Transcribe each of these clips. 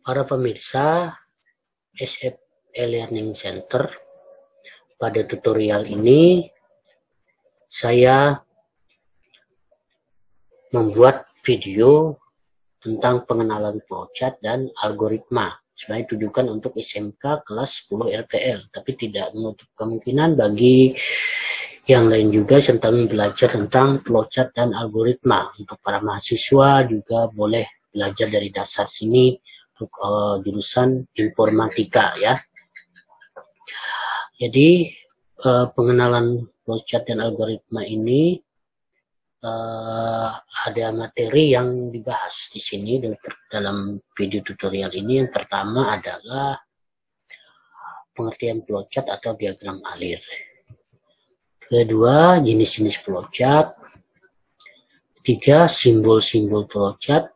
Para pemirsa SF E-Learning Center, pada tutorial ini saya membuat video tentang pengenalan flowchart dan algoritma. Sebenarnya tujukan untuk SMK kelas 10 RPL, tapi tidak menutup kemungkinan bagi yang lain juga tentang belajar tentang flowchart dan algoritma. Untuk para mahasiswa juga boleh belajar dari dasar sini untuk jurusan informatika ya. Jadi pengenalan flowchart dan algoritma ini ada materi yang dibahas di sini dalam video tutorial ini. Yang pertama adalah pengertian flowchart atau diagram alir. Kedua, jenis-jenis flowchart. Ketiga, simbol-simbol flowchart.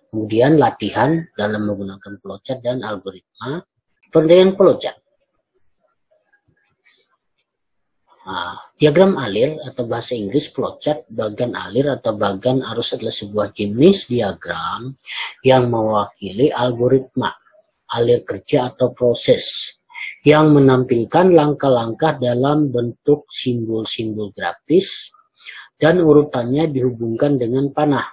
Kemudian latihan dalam menggunakan flowchart dan algoritma. Pengertian flowchart. Diagram alir atau bahasa Inggris flowchart, bagan alir atau bagan arus adalah sebuah jenis diagram yang mewakili algoritma, alir kerja atau proses yang menampilkan langkah-langkah dalam bentuk simbol-simbol grafis dan urutannya dihubungkan dengan panah.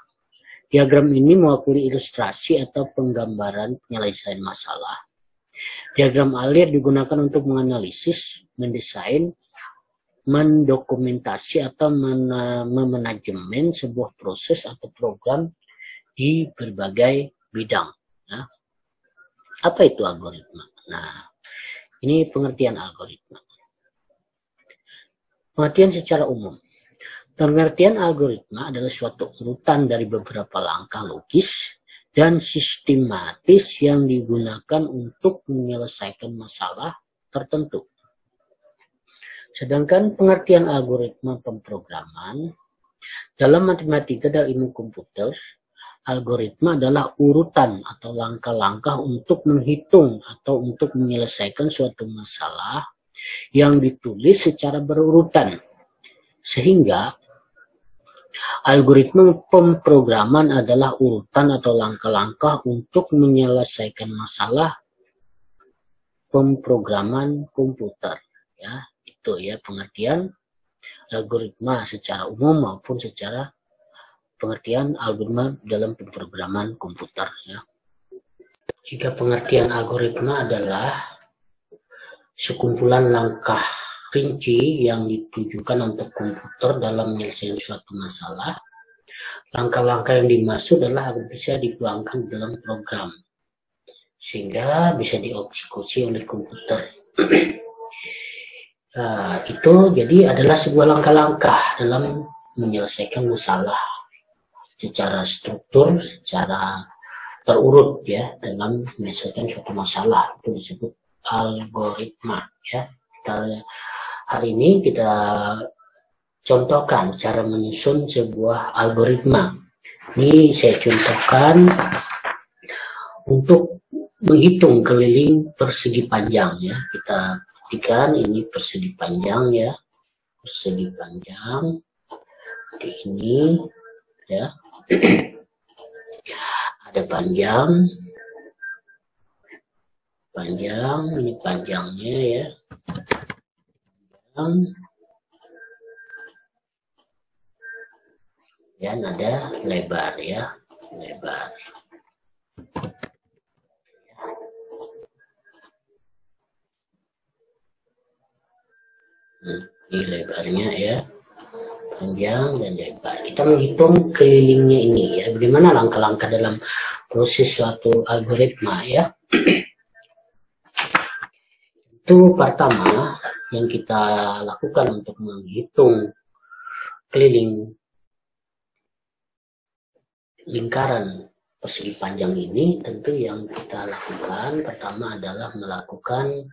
Diagram ini mewakili ilustrasi atau penggambaran penyelesaian masalah. Diagram alir digunakan untuk menganalisis, mendesain, mendokumentasi atau memanajemen sebuah proses atau program di berbagai bidang. Nah, apa itu algoritma? Nah, ini pengertian algoritma. Pengertian secara umum. Pengertian algoritma adalah suatu urutan dari beberapa langkah logis dan sistematis yang digunakan untuk menyelesaikan masalah tertentu. Sedangkan pengertian algoritma pemrograman dalam matematika dan ilmu komputer, algoritma adalah urutan atau langkah-langkah untuk menghitung atau untuk menyelesaikan suatu masalah yang ditulis secara berurutan. Sehingga algoritma pemrograman adalah urutan atau langkah-langkah untuk menyelesaikan masalah pemrograman komputer, ya. Itu ya pengertian algoritma secara umum maupun secara pengertian algoritma dalam pemrograman komputer ya. Jika pengertian algoritma adalah sekumpulan langkah rinci yang ditujukan untuk komputer dalam menyelesaikan suatu masalah, langkah-langkah yang dimaksud adalah bisa dituangkan dalam program sehingga bisa dieksekusi oleh komputer. Itu jadi adalah sebuah langkah-langkah dalam menyelesaikan masalah secara struktur, secara terurut ya dalam menyelesaikan suatu masalah. Itu disebut algoritma ya. Hari ini kita contohkan cara menyusun sebuah algoritma. Ini saya contohkan untuk menghitung keliling persegi panjang ya. Kita perhatikan ini persegi panjang ya, persegi panjang di ini ya. Ada panjang ini panjangnya ya, dan ada lebar ya, lebar. Ini lebarnya ya, panjang dan lebar. Kita menghitung kelilingnya ini ya, bagaimana langkah-langkah dalam proses suatu algoritma ya. Itu pertama yang kita lakukan untuk menghitung keliling lingkaran persegi panjang ini. Tentu yang kita lakukan pertama adalah melakukan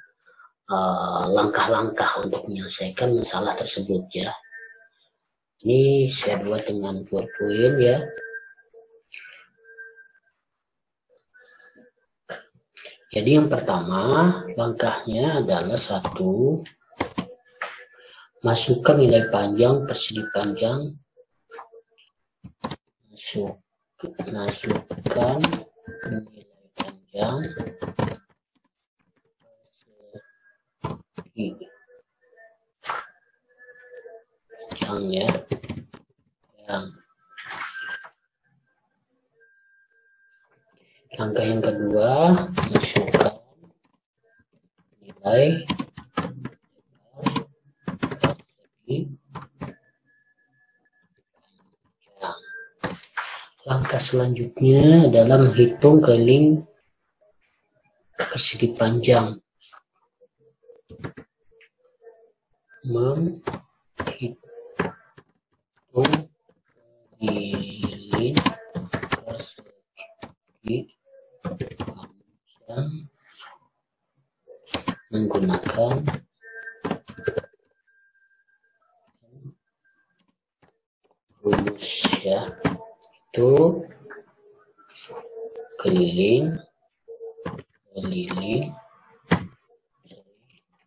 langkah-langkah untuk menyelesaikan masalah tersebut ya. Ini saya buat dengan PowerPoint ya. Jadi yang pertama langkahnya adalah satu, masukkan nilai panjang persegi panjang, masukkan nilai panjang panjang panjang ya, yang langkah yang kedua, masukkan nilai persegi panjang. Langkah selanjutnya adalah menghitung keliling persegi panjang. Menghitung keliling persegi panjang menggunakan rumus ya, itu keliling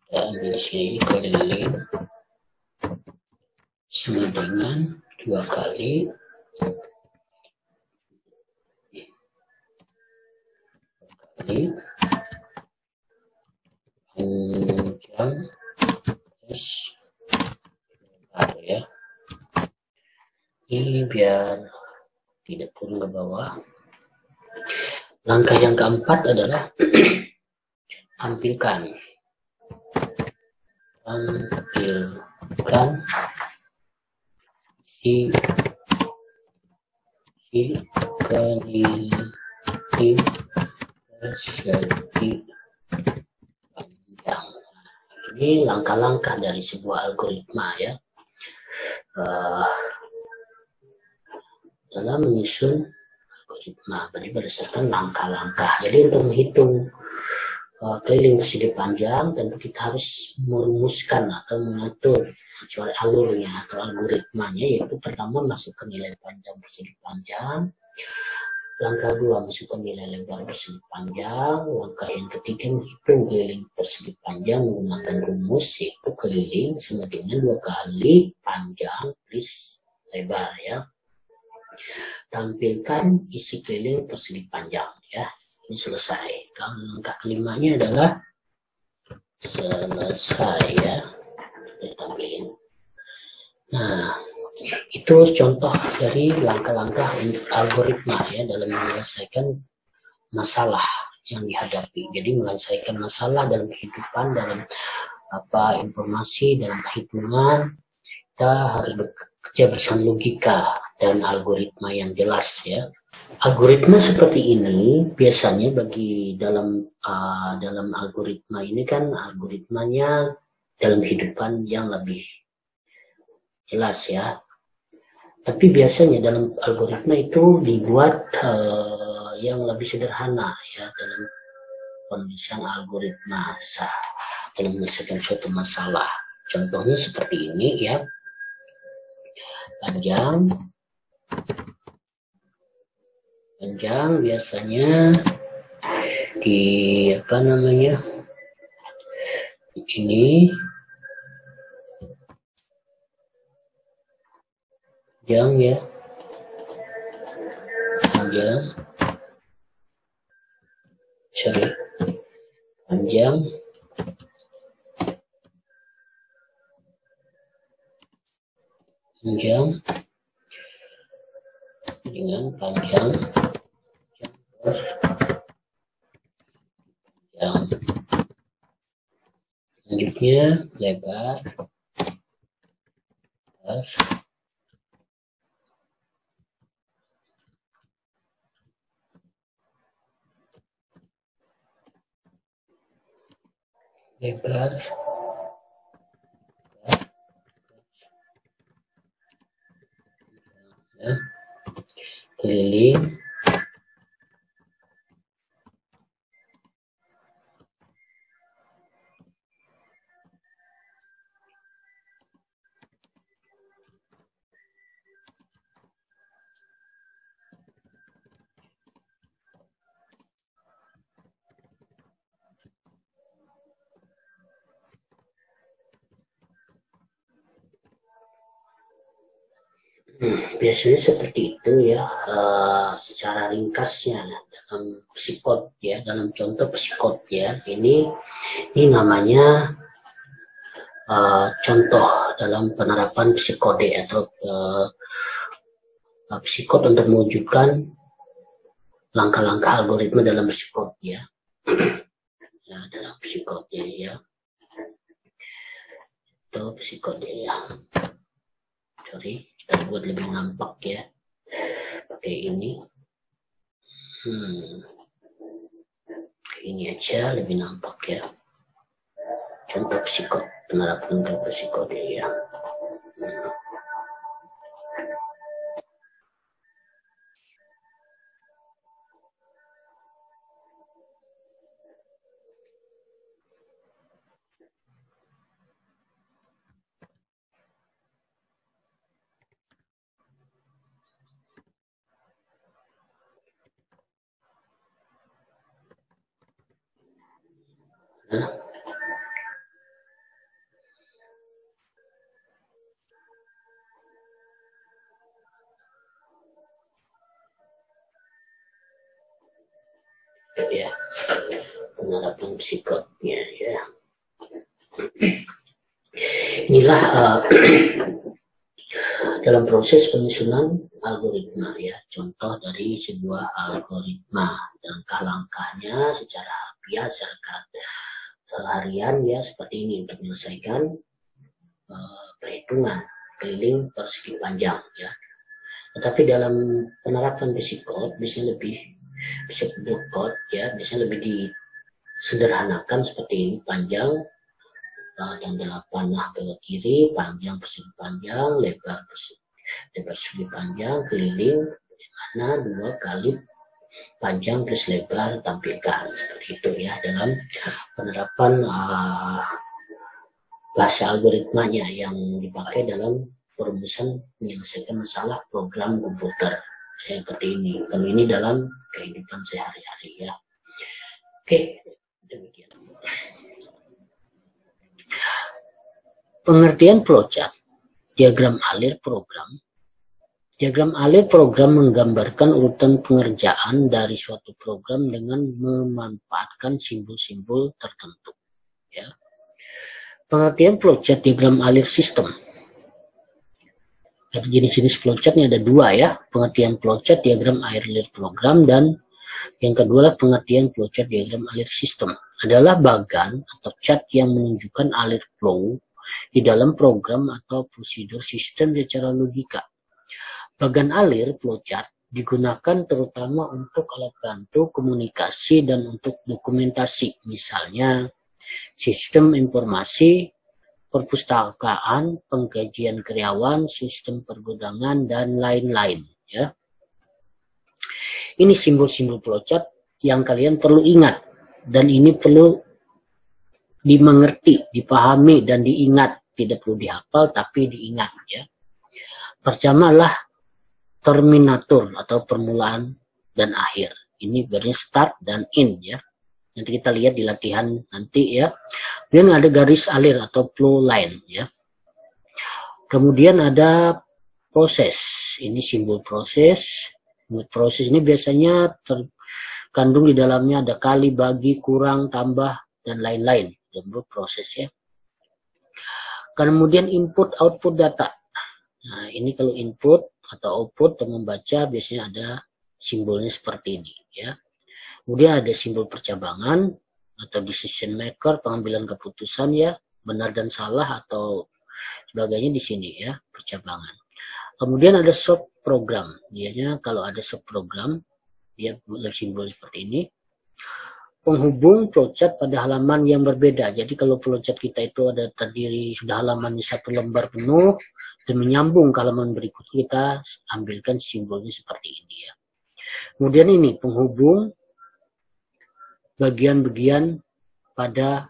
kita ambil di sini, keliling sama dengan 2 kali panjang S ya. Ini biar tidak turun ke bawah. Langkah yang keempat adalah tampilkan si keliling persegi panjang. Ini langkah-langkah dari sebuah algoritma ya, dalam menyusun algoritma. Jadi berdasarkan langkah-langkah. Jadi untuk menghitung keliling persegi panjang, tentu kita harus merumuskan atau mengatur sesuai alurnya atau algoritmanya, yaitu pertama masukkan nilai panjang persegi panjang, langkah 2 masukkan nilai lebar persegi panjang, langkah yang ketiga menghitung keliling persegi panjang menggunakan rumus, yaitu keliling sama dengan 2 kali panjang plus lebar ya. Tampilkan isi keliling persegi panjang ya. Ini selesai. Kalau langkah kelimanya adalah selesai ya, ditampilin. Nah, itu contoh dari langkah-langkah algoritma ya dalam menyelesaikan masalah yang dihadapi. Jadi menyelesaikan masalah dalam kehidupan, dalam informasi, dalam perhitungan, kita harus bekerja bersama logika dan algoritma yang jelas ya. Algoritma seperti ini biasanya bagi dalam algoritma ini kan algoritmanya dalam kehidupan yang lebih jelas ya. Tapi biasanya dalam algoritma itu dibuat yang lebih sederhana ya dalam penulisan algoritma dalam menyelesaikan suatu masalah. Contohnya seperti ini ya. Panjang biasanya di ini panjang ya, panjang dengan panjang selanjutnya lebar ya, keliling biasanya seperti itu ya, secara ringkasnya dalam psikot ya, dalam contoh psikot ya. Ini namanya contoh dalam penerapan psikode atau psikot untuk mewujudkan langkah-langkah algoritma dalam psikot ya. Ya, dalam psikode ya. Itu psikode ya. Sorry, kita buat lebih nampak ya. Pakai ini. Ini aja lebih nampak ya. Contoh psikot, penerapan contoh psikode ya. Ya, penerapan psikotnya ya. Inilah dalam proses penyusunan algoritma ya, contoh dari sebuah algoritma, langkah-langkahnya secara harfiah, secara harian ya, seperti ini untuk menyelesaikan perhitungan keliling persegi panjang ya. Tetapi dalam penerapan psikot biasanya lebih psikot ya, biasanya lebih disederhanakan seperti ini, panjang dan 8 ke kiri, panjang persegi panjang, lebar persegi panjang, keliling dimana 2 kali panjang plus lebar tampilkan, seperti itu ya dalam penerapan bahasa algoritmanya yang dipakai dalam perumusan menyelesaikan masalah program komputer seperti ini. Kalau ini dalam kehidupan sehari-hari ya. Oke, demikian. Pengertian flowchart, diagram alir program. Diagram alir program menggambarkan urutan pengerjaan dari suatu program dengan memanfaatkan simbol-simbol tertentu. Ya. Pengertian flowchart diagram alir sistem. Jadi jenis-jenis flowchartnya ada 2 ya. Pengertian flowchart diagram alir program, dan yang kedua adalah pengertian flowchart diagram alir sistem. Adalah bagan atau chart yang menunjukkan alir flow di dalam program atau prosedur sistem secara logika. Bagan alir flowchart digunakan terutama untuk alat bantu komunikasi dan untuk dokumentasi, misalnya sistem informasi, perpustakaan, penggajian karyawan, sistem pergudangan, dan lain-lain ya. Ini simbol-simbol flowchart yang kalian perlu ingat, dan ini perlu dimengerti, dipahami, dan diingat. Tidak perlu dihafal, tapi diingat ya. Pertama adalah terminator atau permulaan dan akhir. Ini berarti start dan end ya. Nanti kita lihat di latihan nanti ya. Kemudian ada garis alir atau flow line ya. Kemudian ada proses. Ini simbol proses. Proses ini biasanya terkandung di dalamnya ada kali, bagi, kurang, tambah, dan lain-lain. Proses ya. Kemudian input output data. Nah, ini kalau input atau output atau membaca biasanya ada simbolnya seperti ini ya. Kemudian ada simbol percabangan atau decision maker, pengambilan keputusan ya, benar dan salah atau sebagainya di sini ya, percabangan. Kemudian ada sub program. Dianya kalau ada sub program dia simbol seperti ini. Penghubung flowchart pada halaman yang berbeda. Jadi kalau flowchart kita itu ada terdiri sudah halamannya 1 lembar penuh dan menyambung ke halaman berikut, kita ambilkan simbolnya seperti ini ya. Kemudian ini penghubung bagian-bagian pada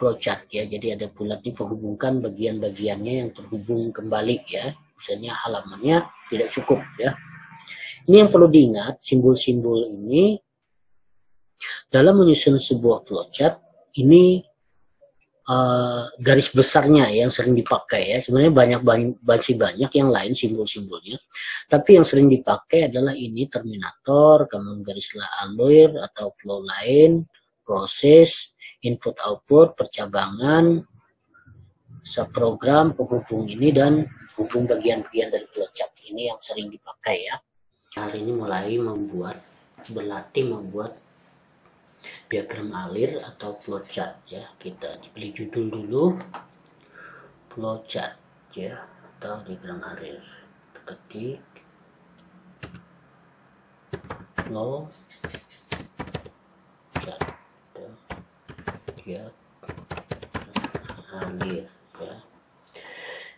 flowchart ya. Jadi ada bulat ini menghubungkan bagian-bagiannya yang terhubung kembali ya. Misalnya halamannya tidak cukup ya. Ini yang perlu diingat, simbol-simbol ini dalam menyusun sebuah flowchart ini garis besarnya yang sering dipakai ya. Sebenarnya masih banyak yang lain simbol-simbolnya, tapi yang sering dipakai adalah ini terminator, kemudian garis alur atau flow line, proses, input output, percabangan, subprogram, penghubung ini, dan hubung bagian-bagian dari flowchart ini yang sering dipakai ya. Hari ini mulai berlatih membuat diagram alir atau flowchart ya. Kita beli judul dulu, flowchart ya, atau diagram alir. Ketik flow chart ya, alir ya.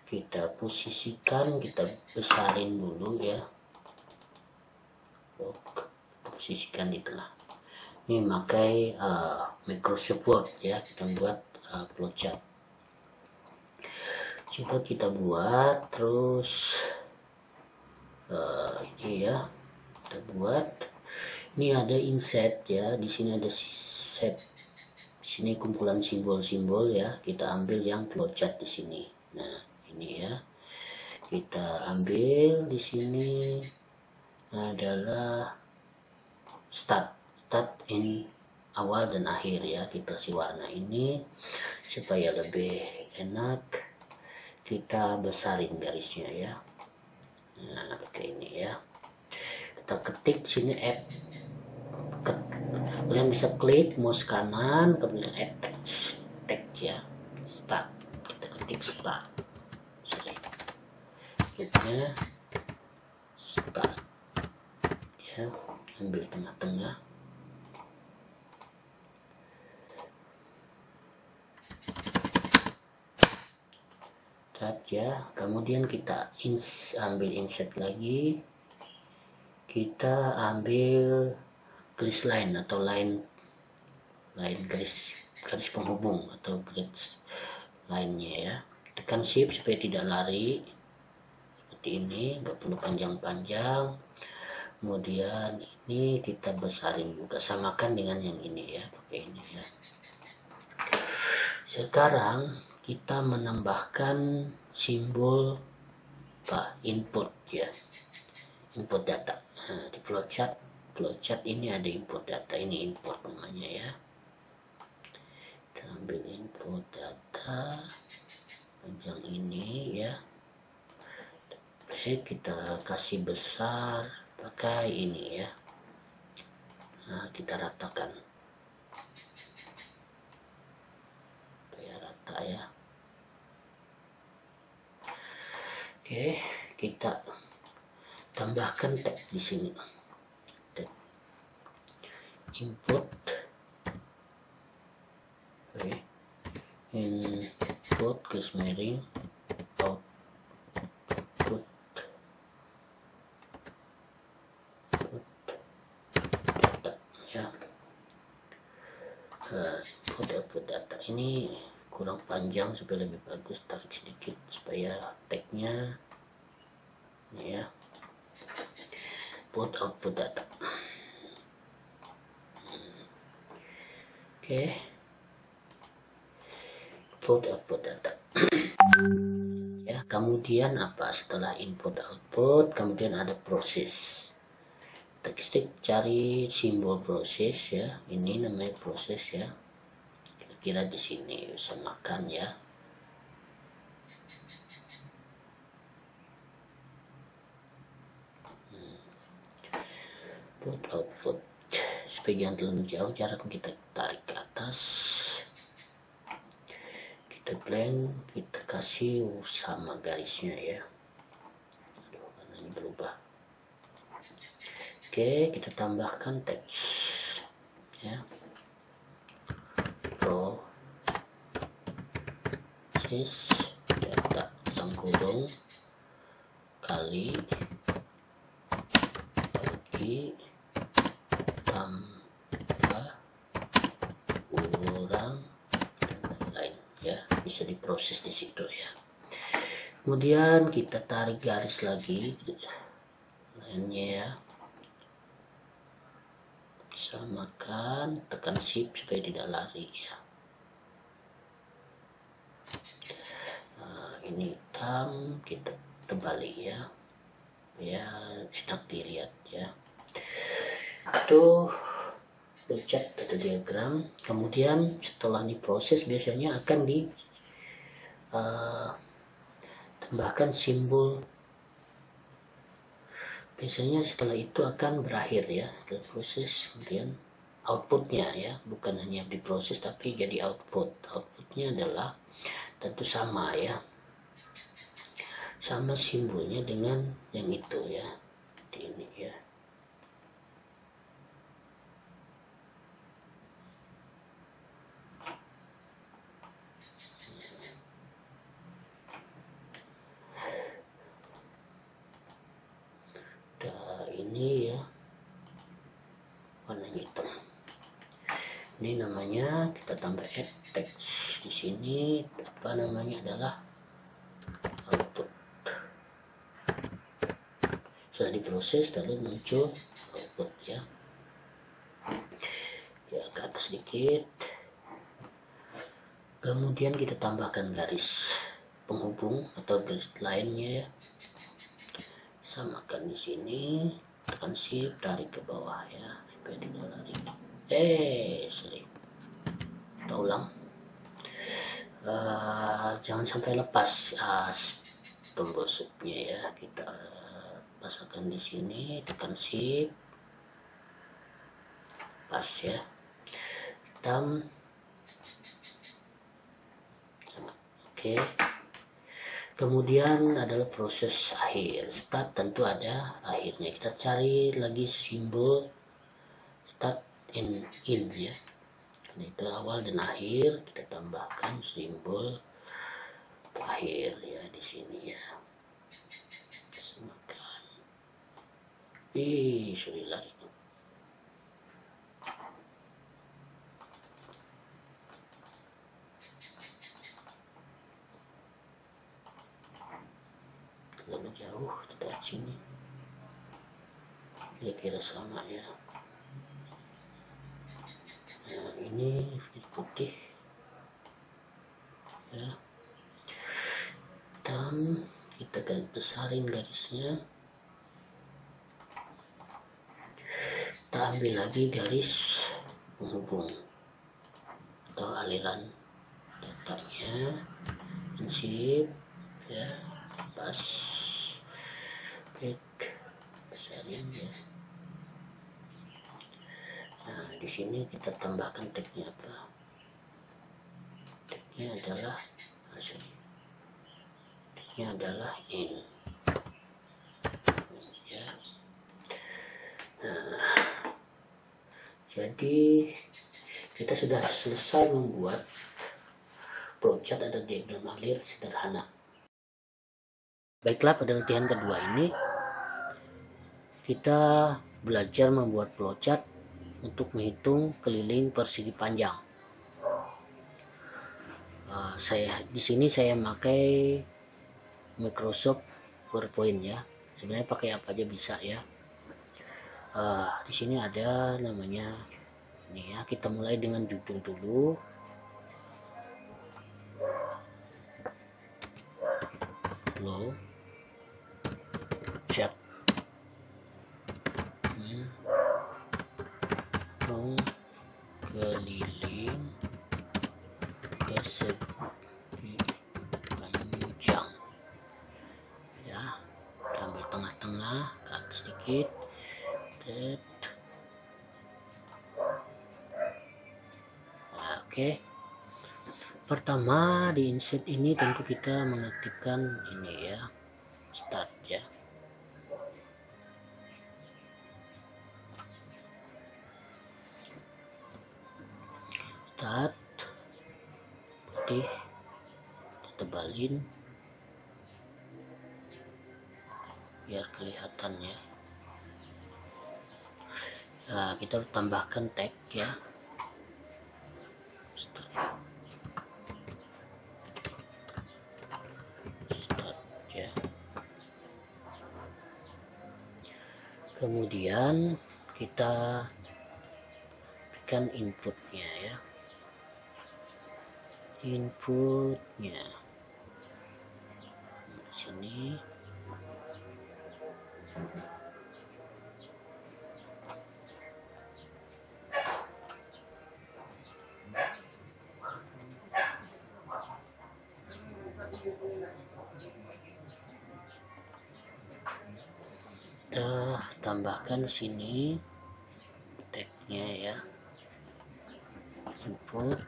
Kita posisikan, kita besarin dulu ya. Posisikan di tengah. Ini pakai Microsoft Word ya, kita buat flowchart. Coba kita buat terus ini ya, kita buat. Ini ada inset ya, di sini ada set, di sini kumpulan simbol-simbol ya, kita ambil yang flowchart di sini. Nah ini ya, kita ambil di sini adalah start in awal dan akhir ya. Kita kasih warna ini supaya lebih enak, kita besarin garisnya ya. Nah pakai ini ya, kita ketik sini add, kalian bisa klik mouse kanan kemudian add text ya, start, kita ketik start, hitnya start ya, ambil tengah-tengah. Ya, kemudian kita ambil insert lagi, kita ambil garis line atau line garis penghubung atau garis lainnya ya, tekan shift supaya tidak lari seperti ini, nggak perlu panjang-panjang. Kemudian ini kita besarin juga, samakan dengan yang ini ya, pakai ini ya. Sekarang kita menambahkan simbol input ya, input data. Nah, di flowchart ini ada input data, ini input namanya ya. Kita ambil input data panjang ini ya. Oke, kita kasih besar pakai ini ya. Nah, kita ratakan supaya rata ya. Oke, kita tambahkan tag di sini. Tag input, oke, input garis miring output data ya. Output data ini kurang panjang supaya lebih bagus, tarik sedikit supaya tagnya ini ya, output data. Oke, output data ya. Kemudian apa setelah input output, kemudian ada proses. Kita cari simbol proses ya, ini namanya proses ya, kira-kira di sini bisa makan ya. Output supaya jangan terlalu jauh jarak, kita tarik ke atas, kita blank, kita kasih sama garisnya ya. Aduh, warnanya berubah. Oke, kita tambahkan teks ya, proses data sangkurung kali bagi tambah kurang lain ya, bisa diproses di situ ya. Kemudian kita tarik garis lagi lainnya ya, samakan, tekan shift supaya tidak lari ya. ini hitam, kita tebali ya, enak dilihat ya. Itu flowchart atau diagram. Kemudian setelah diproses biasanya akan ditambahkan simbol. Biasanya setelah itu akan berakhir ya, setelah proses, kemudian outputnya ya, bukan hanya diproses tapi jadi outputnya adalah tentu sama ya, sama simbolnya dengan yang itu ya, seperti ini ya. Ini ya warna hitam. Ini namanya kita tambah add text di sini, apa namanya adalah output. Setelah diproses lalu muncul output ya. Ya ke atas sedikit. Kemudian kita tambahkan garis penghubung atau garis lainnya ya. Samakan di sini, tekan shift, tarik ke bawah ya, supaya tidak lari. Sorry, kita ulang. Jangan sampai lepas tombol shift-nya ya. Kita pasangkan di sini, tekan shift, pas ya, hitam. Oke. Kemudian adalah proses akhir. Start tentu ada akhirnya. Kita cari lagi simbol start and end ya. Nah, itu awal dan akhir, kita tambahkan simbol akhir ya di sini ya. Semakan. Sudah lari. Terlalu jauh, kita sini. Kira-kira sama ya. Nah, ini putih ya. Dan kita akan besarin garisnya. Kita ambil lagi garis penghubung atau aliran datanya, prinsip ya, pas, besarin ya. Nah, di sini kita tambahkan tagnya apa? Tagnya adalah tagnya adalah in ya. Nah, jadi kita sudah selesai membuat flowchart atau diagram alir sederhana. Baiklah, pada latihan kedua ini kita belajar membuat flowchart untuk menghitung keliling persegi panjang. Di sini saya memakai Microsoft PowerPoint ya. Sebenarnya pakai apa aja bisa ya. Di sini ada namanya ini ya. Kita mulai dengan judul dulu. Flow chart. Keliling persegi panjang ya, ambil tengah-tengah ke atas sedikit. Oke. Pertama di insert ini tentu kita mengetikkan ini ya, start ya. Start putih, kita tebalin biar kelihatan ya. Kita tambahkan tag ya. Start ya. Kemudian kita berikan inputnya ya. Inputnya tambahkan sini tagnya ya, input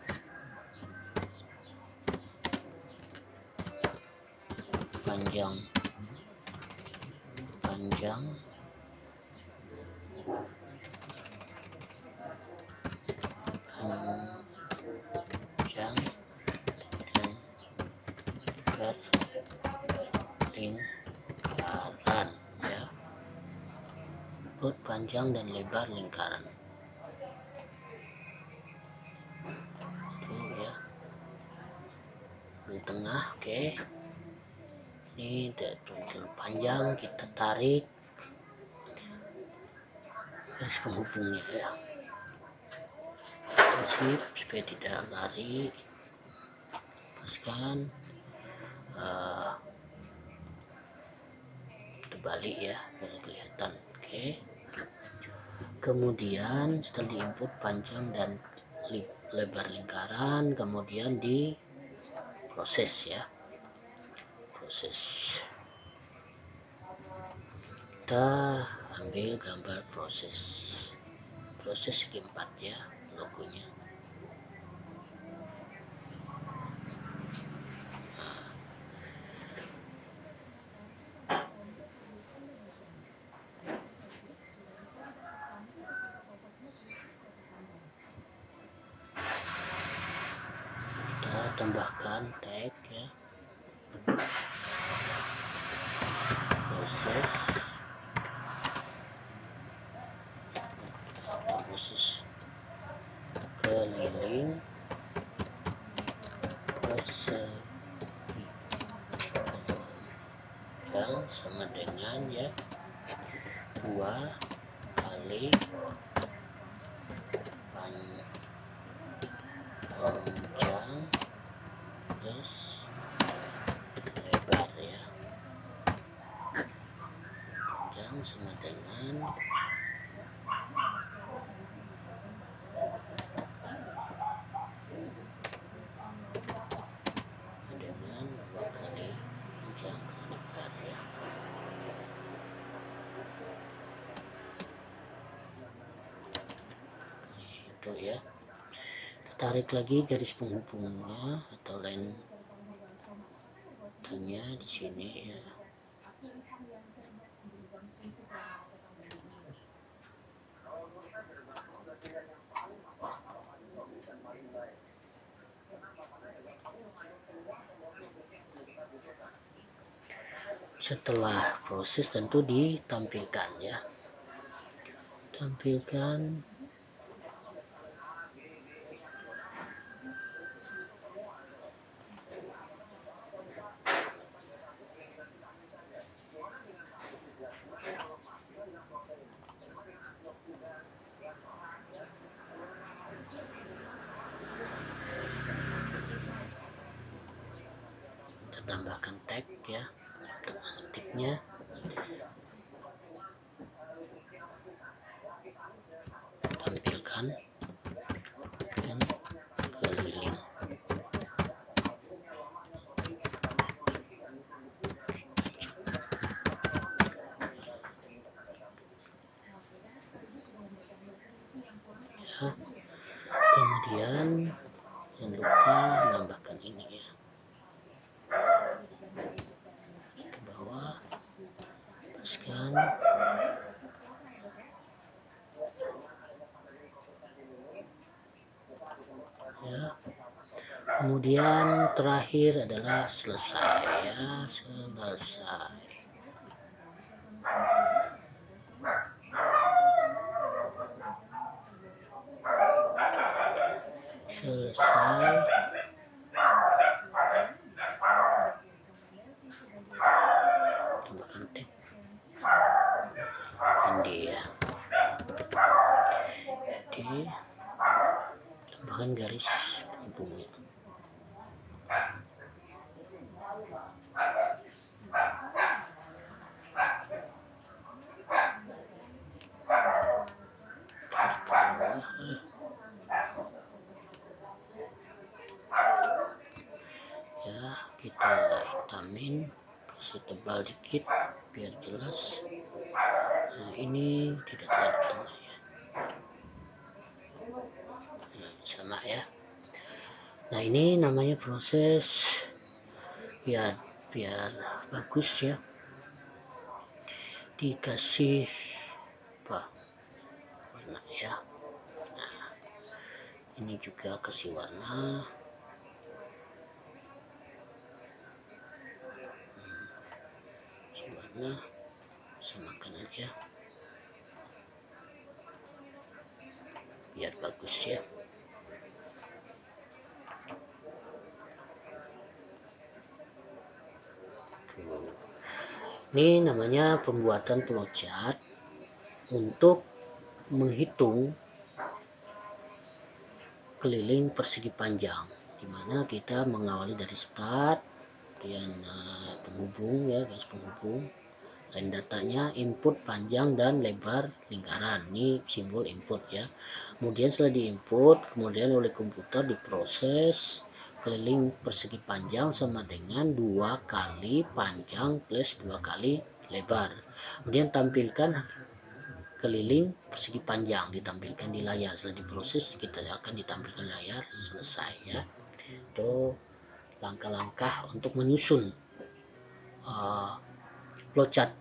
panjang panjang panjang dan berlingkaran ya, input panjang dan lebar lingkaran tuh ya, di tengah. Oke, ini terlalu panjang, kita tarik garis penghubungnya ya, sip supaya tidak lari, lepaskan, terbalik ya biar kelihatan. Oke, kemudian setelah diinput panjang dan lebar lingkaran, kemudian diproses ya, proses. Kita ambil gambar proses segi 4 ya, logonya. Kita tambahkan tag ya, proses keliling persegi yang sama dengan ya 2 kali panjang plus lebar ya, panjang sama dengan dengan 2 kali panjang kali lebar ya. Itu ya, kita tarik lagi garis penghubungnya atau line tanya di sini ya. Setelah proses tentu ditampilkan ya, tampilkan kita tambahkan tag ya, ketiknya tampilkan dan keliling ya. Kemudian jangan lupa menambahkan ini ya, ke bawah, lepaskan ya. Kemudian terakhir adalah selesai ya, selesai. Tambahkan tag ini ya, oke, tambahkan garis penghubungnya. Tarik ke bawah ya, kita hitamin, kasih tebal dikit biar jelas. Nah, ini tidak terlalu tengah ya. Sama ya. Nah, ini namanya proses biar bagus ya. Dikasih apa? Warna ya. Nah, ini juga kasih warna. Warna samakan aja biar bagus ya. Ini namanya pembuatan flowchart untuk menghitung keliling persegi panjang, dimana kita mengawali dari start, kemudian penghubung ya, garis penghubung, dan datanya input panjang dan lebar lingkaran. Ini simbol input ya. Kemudian setelah diinput, kemudian oleh komputer diproses keliling persegi panjang sama dengan 2 kali panjang plus 2 kali lebar. Kemudian tampilkan keliling persegi panjang, ditampilkan di layar. Setelah diproses kita akan ditampilkan layar. Selesai ya. Itu langkah-langkah untuk menyusun flowchart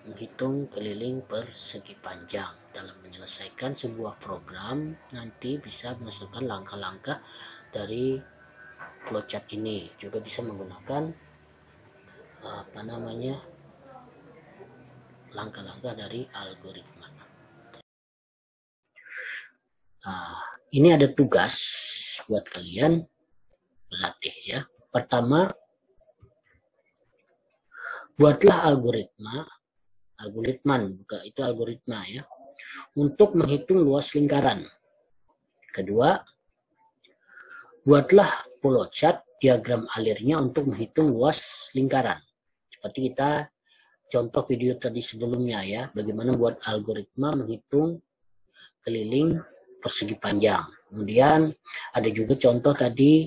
menghitung keliling persegi panjang. Dalam menyelesaikan sebuah program nanti bisa memasukkan langkah-langkah dari flowchart ini. Juga bisa menggunakan langkah-langkah dari algoritma. Ini ada tugas buat kalian berlatih ya. Pertama, buatlah algoritma ya, untuk menghitung luas lingkaran. Kedua, buatlah flowchart diagram alirnya untuk menghitung luas lingkaran. Seperti kita contoh video tadi sebelumnya ya, bagaimana buat algoritma menghitung keliling persegi panjang. Kemudian ada juga contoh tadi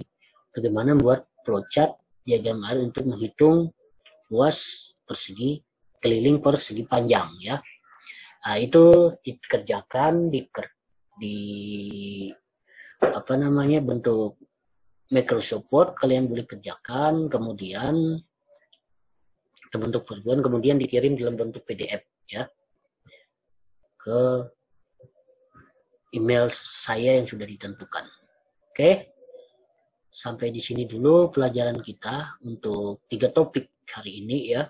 bagaimana buat flowchart diagram alir untuk menghitung luas keliling persegi panjang ya. Nah, itu dikerjakan bentuk Microsoft Word, kalian boleh kerjakan, kemudian bentuk version, kemudian dikirim dalam bentuk PDF ya ke email saya yang sudah ditentukan. Oke, sampai di sini dulu pelajaran kita untuk 3 topik hari ini ya,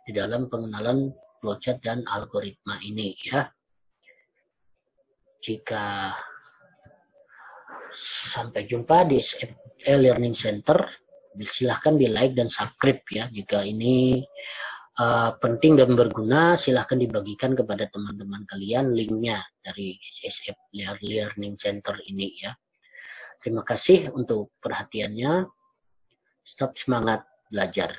di dalam pengenalan flowchart dan algoritma ini ya. Jika sampai jumpa di e-learning center, silahkan di like dan subscribe ya. Jika ini penting dan berguna, silahkan dibagikan kepada teman-teman kalian linknya dari SF Learning Center ini ya. Terima kasih untuk perhatiannya. Tetap semangat belajar.